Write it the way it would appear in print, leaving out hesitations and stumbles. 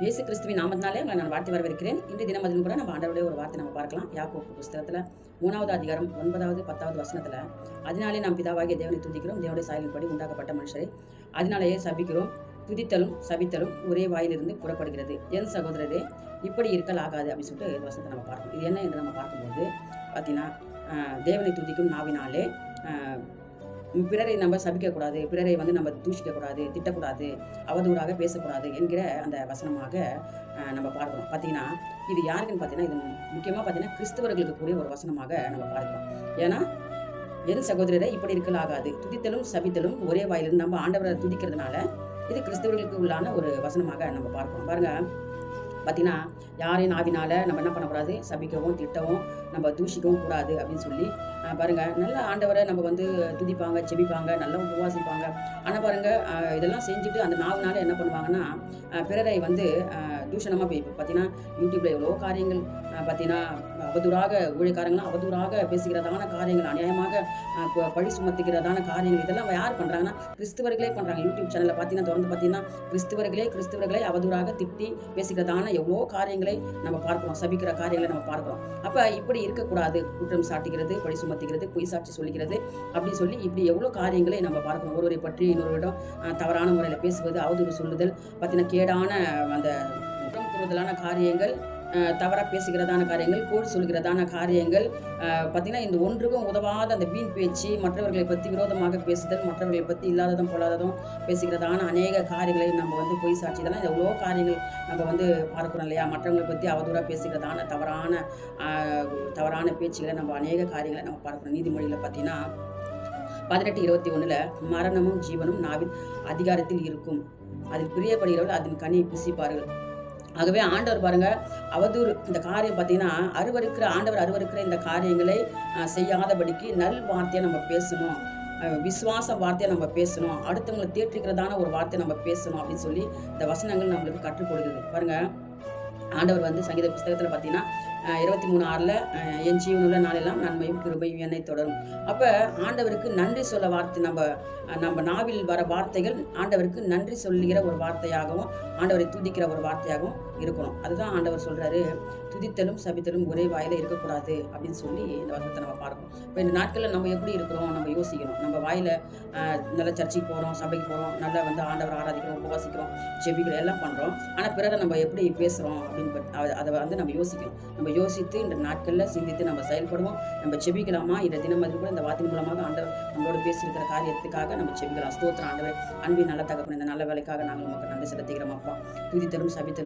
இயேசு கிறிஸ்துவின் நாமத்தினாலே உங்களை நான் வாழ்த்தி வரவேற்கிறேன். இன்றைய தினம் அதிலும் கூட நம்ம ஆண்டவருடைய ஒரு வார்த்தை நம்ம பார்க்கலாம். யாக்கோபு புஸ்தகத்துல 3வது அதிகாரம் 9வது 10வது வசனத்துல, அதனாலே நாம் பிதாவாகிய தேவனை துதிக்கிறோம், தேவனுடைய சாயலின்படி உண்டாக்கப்பட்ட மனுஷரை அதனாலேயே சபிக்கிறோம், துதித்தலும் சபித்தலும் ஒரே வாயிலிருந்து புறப்படுகிறது. என் சகோதரரே, இப்படி இருக்கல் ஆகாது அப்படின்னு சொல்லிட்டு இந்த வசனத்தை நம்ம பார்க்கணும். இது என்ன என்று நம்ம பார்க்கும்போது பார்த்தீங்கன்னா, தேவனை துதிக்கும் நாவினாலே பிறரை நம்ம சபிக்கக்கூடாது, பிறரை நம்ம தூஷிக்கக்கூடாது, திட்டக்கூடாது, அவதூறாக பேசக்கூடாது என்கிற அந்த வசனமாக நம்ம பார்க்கிறோம். பார்த்தீங்கன்னா, இது யாருக்குன்னு பார்த்தீங்கன்னா, இது முக்கியமாக பார்த்தீங்கன்னா கிறிஸ்தவர்களுக்கு கூடிய ஒரு வசனமாக நம்ம பார்க்கிறோம். ஏன்னா, என் சகோதரரை இப்படி இருக்கல் ஆகாது, துதித்தலும் சபித்தலும் ஒரே வாயிலிருந்து நம்ம ஆண்டவரை துதிக்கிறதுனால இது கிறிஸ்தவர்களுக்கு உள்ளான ஒரு வசனமாக நம்ம பார்க்கிறோம். பாருங்க, பார்த்தீங்கன்னா, யாரையும் நாவினால நம்ம என்ன பண்ணக்கூடாது, சபிக்கவும் திட்டவும் நம்ம தூஷிக்கவும் கூடாது அப்படின்னு சொல்லி பாருங்க, நல்ல ஆண்டவரை நம்ம துதிப்பாங்க, செபிப்பாங்க, நல்லா உபவாசிப்பாங்க. ஆனால் பாருங்க, இதெல்லாம் செஞ்சுட்டு அந்த நாவினால என்ன பண்ணுவாங்கன்னா, பிறரை தூஷணமாக போய் பார்த்தீங்கன்னா யூடியூப்ல எவ்வளோ காரியங்கள் பார்த்தீங்கன்னா அவதூறாக ஊழியக்காரங்களாம் அவதூறாக பேசுகிறதான காரியங்கள், அநியாயமாக பழி சுமத்துகிறதான காரியங்கள், இதெல்லாம் யார் பண்ணுறாங்கன்னா கிறிஸ்தவர்களே பண்ணுறாங்க. யூடியூப் சேனலில் பார்த்தீங்கன்னா தொடர்ந்து பார்த்தீங்கன்னா கிறிஸ்தவர்களே அவதூறாக திட்டி பேசுகிறதான எவ்வளோ காரியங்களை நம்ம பார்க்கிறோம், சபிக்கிற காரியங்களை நம்ம பார்க்கிறோம். அப்போ இப்படி இருக்கக்கூடாது, குற்றம் சாட்டுகிறது, பழி சுமத்துகிறது, பொய் சாட்சி சொல்லுகிறது அப்படின்னு சொல்லி இப்படி எவ்வளோ காரியங்களை நம்ம பார்க்கணும். ஒருவரை பற்றி இன்னொருவரிடம் தவறான முறையில் பேசுவது, அவதூறு சொல்லுதல், பார்த்தீங்கன்னா கேடான அந்த குற்றம் கூறுதலான காரியங்கள், தவறாக பேசுகிறதான காரியங்கள், கோள் சொல்கிறதான காரியங்கள், பார்த்தீங்கன்னா இந்த ஒன்றுக்கும் உதவாத அந்த வீண் பேச்சு, மற்றவர்களை பற்றி விரோதமாக பேசுதல், மற்றவர்களை பற்றி இல்லாததும் போலாததும் பேசுகிறதான அநேக காரியங்களை நம்ம பொய் சாட்சி, இதெல்லாம் எவ்வளோ காரியங்கள் நம்ம பார்க்கிறோம் இல்லையா. மற்றவங்களை பற்றி அவதூறாக பேசுகிறதான தவறான பேச்சுகளை நம்ம அநேக காரியங்களை நம்ம பார்க்கிறோம். நீதிமொழியில் பார்த்தீங்கன்னா 18:21 மரணமும் ஜீவனும் நாவின் அதிகாரத்தில் இருக்கும், அதில் பிரியப்படுகிறவர்கள் அதன் கனியை புசிப்பார்கள். ஆகவே ஆண்டவர் பாருங்க, அவதூறு இந்த காரியம் பார்த்தீங்கன்னா ஆண்டவர் அருவருக்கிற இந்த காரியங்களை செய்யாதபடிக்கு நல் வார்த்தையை நம்ம பேசணும், விசுவாச வார்த்தையை நம்ம பேசணும், அடுத்தவங்களை தேற்றிக்கிறதான ஒரு வார்த்தையை நம்ம பேசணும் அப்படின்னு சொல்லி இந்த வசனங்கள் நம்மளுக்கு கற்றுக் கொடுக்குது. பாருங்க, ஆண்டவர் சங்கீத புஸ்தகத்தில் பார்த்தீங்கன்னா 23:6 என் ஜீவனுள்ள நாளெல்லாம் நன்மையும் கிருபையும் என்னை தொடரும். அப்போ ஆண்டவருக்கு நன்றி சொல்ல வார்த்தை, நம்ம நாவில் வர வார்த்தைகள் ஆண்டவருக்கு நன்றி சொல்லுகிற ஒரு வார்த்தையாகவும் ஆண்டவரை துதிக்கிற ஒரு வார்த்தையாகவும் இருக்கணும். அதுதான் ஆண்டவர் சொல்றாரு, துதித்தலும் சபித்தலும் ஒரே வாயில இருக்கக்கூடாது அப்படின்னு சொல்லி இந்த வசனத்தை நம்ம பார்க்கணும். இப்போ இந்த நாட்களில் நம்ம எப்படி இருக்கிறோம் நம்ம யோசிக்கணும். நம்ம வாயில நல்ல சர்ச்சைக்கு போகிறோம், சபைக்கு போகிறோம், நல்லா ஆண்டவர் ஆராதிக்கிறோம், உபவாசிக்கிறோம், செபிக்கிறோம், எல்லாம் பண்ணுறோம். ஆனால் பிறரை நம்ம எப்படி பேசுகிறோம் அப்படின்னு அதை நம்ம யோசிக்கணும். நம்ம யோசித்து இந்த நாட்களில் சிந்தித்து நம்ம செயல்படுவோம். நம்ம செபிக்கலாமா, இந்த தினம் அது கூட இந்த வார்த்தையின் மூலமாக ஆண்டவர் நம்மளோட பேசியிருக்கிற காரியத்துக்காக நம்ம செபிக்கலாம். ஸ்தோத்திரம் ஆண்டவர், அன்பின் நல்ல தகப்பன், இந்த நல்ல வேலைக்காக நாங்கள் நமக்கு நன்றி செலுத்துகிறோம் அப்பா. துதித்தலும் சபித்தலும்